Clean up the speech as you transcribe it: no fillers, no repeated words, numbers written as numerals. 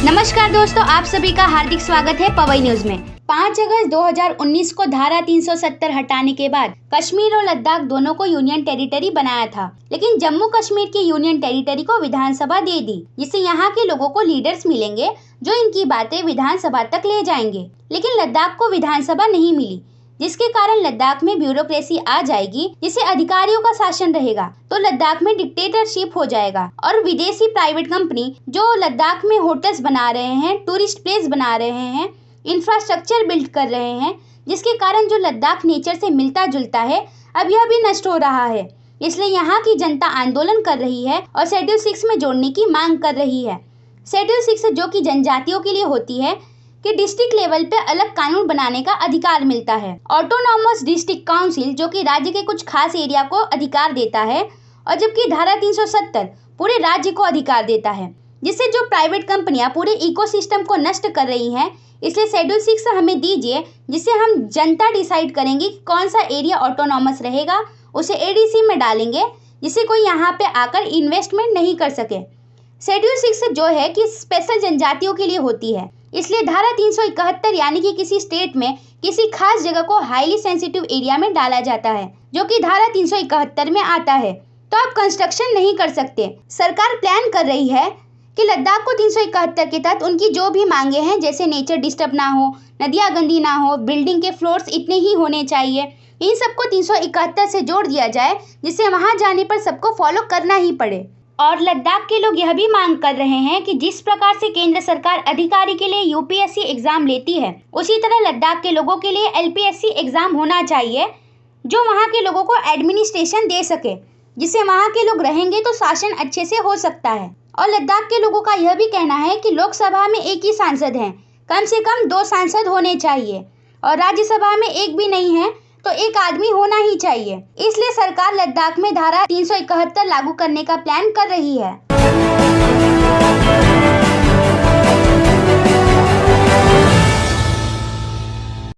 नमस्कार दोस्तों, आप सभी का हार्दिक स्वागत है पवई न्यूज में। 5 अगस्त 2019 को धारा 370 हटाने के बाद कश्मीर और लद्दाख दोनों को यूनियन टेरिटरी बनाया था, लेकिन जम्मू कश्मीर की यूनियन टेरिटरी को विधानसभा दे दी, जिससे यहाँ के लोगों को लीडर्स मिलेंगे जो इनकी बातें विधानसभा तक ले जाएंगे। लेकिन लद्दाख को विधानसभा नहीं मिली, जिसके कारण लद्दाख में ब्यूरोक्रेसी आ जाएगी, जिससे अधिकारियों का शासन रहेगा, तो लद्दाख में डिक्टेटरशिप हो जाएगा और विदेशी प्राइवेट कंपनी जो लद्दाख में होटल्स बना रहे हैं, टूरिस्ट प्लेस बना रहे हैं, इंफ्रास्ट्रक्चर बिल्ड कर रहे हैं, जिसके कारण जो लद्दाख नेचर से मिलता जुलता है अब यह भी नष्ट हो रहा है। इसलिए यहाँ की जनता आंदोलन कर रही है और शेड्यूल 6 में जोड़ने की मांग कर रही है। शेड्यूल 6 जो कि जनजातियों के लिए होती है कि डिस्ट्रिक्ट लेवल पे अलग कानून बनाने का अधिकार मिलता है। ऑटोनॉमस डिस्ट्रिक्ट काउंसिल जो कि राज्य के कुछ खास एरिया को अधिकार देता है, और जबकि धारा 370 पूरे राज्य को अधिकार देता है, जिससे जो प्राइवेट कंपनियां पूरे इकोसिस्टम को नष्ट कर रही हैं। इसलिए शेड्यूल 6 हमें दीजिए, जिससे हम जनता डिसाइड करेंगे कि कौन सा एरिया ऑटोनॉमस रहेगा, उसे एडीसी में डालेंगे, जिससे कोई यहाँ पे आकर इन्वेस्टमेंट नहीं कर सके। शेड्यूल 6 जो है कि स्पेशल जनजातियों के लिए होती है, इसलिए धारा 371 यानी कि किसी स्टेट में किसी खास जगह को हाईली सेंसिटिव एरिया में डाला जाता है, जो कि धारा 371 में आता है, तो आप कंस्ट्रक्शन नहीं कर सकते। सरकार प्लान कर रही है कि लद्दाख को 371 के तहत उनकी जो भी मांगे हैं, जैसे नेचर डिस्टर्ब ना हो, नदियाँ गंदी ना हो, बिल्डिंग के फ्लोर्स इतने ही होने चाहिए, इन सबको 371 से जोड़ दिया जाए, जिससे वहाँ जाने पर सबको फॉलो करना ही पड़े। और लद्दाख के लोग यह भी मांग कर रहे हैं कि जिस प्रकार से केंद्र सरकार अधिकारी के लिए यूपीएससी एग्जाम लेती है, उसी तरह लद्दाख के लोगों के लिए एलपीएससी एग्जाम होना चाहिए, जो वहाँ के लोगों को एडमिनिस्ट्रेशन दे सके, जिससे वहाँ के लोग रहेंगे तो शासन अच्छे से हो सकता है। और लद्दाख के लोगों का यह भी कहना है कि लोकसभा में एक ही सांसद हैं, कम से कम 2 सांसद होने चाहिए, और राज्यसभा में एक भी नहीं है तो एक आदमी होना ही चाहिए। इसलिए सरकार लद्दाख में धारा 371 लागू करने का प्लान कर रही है।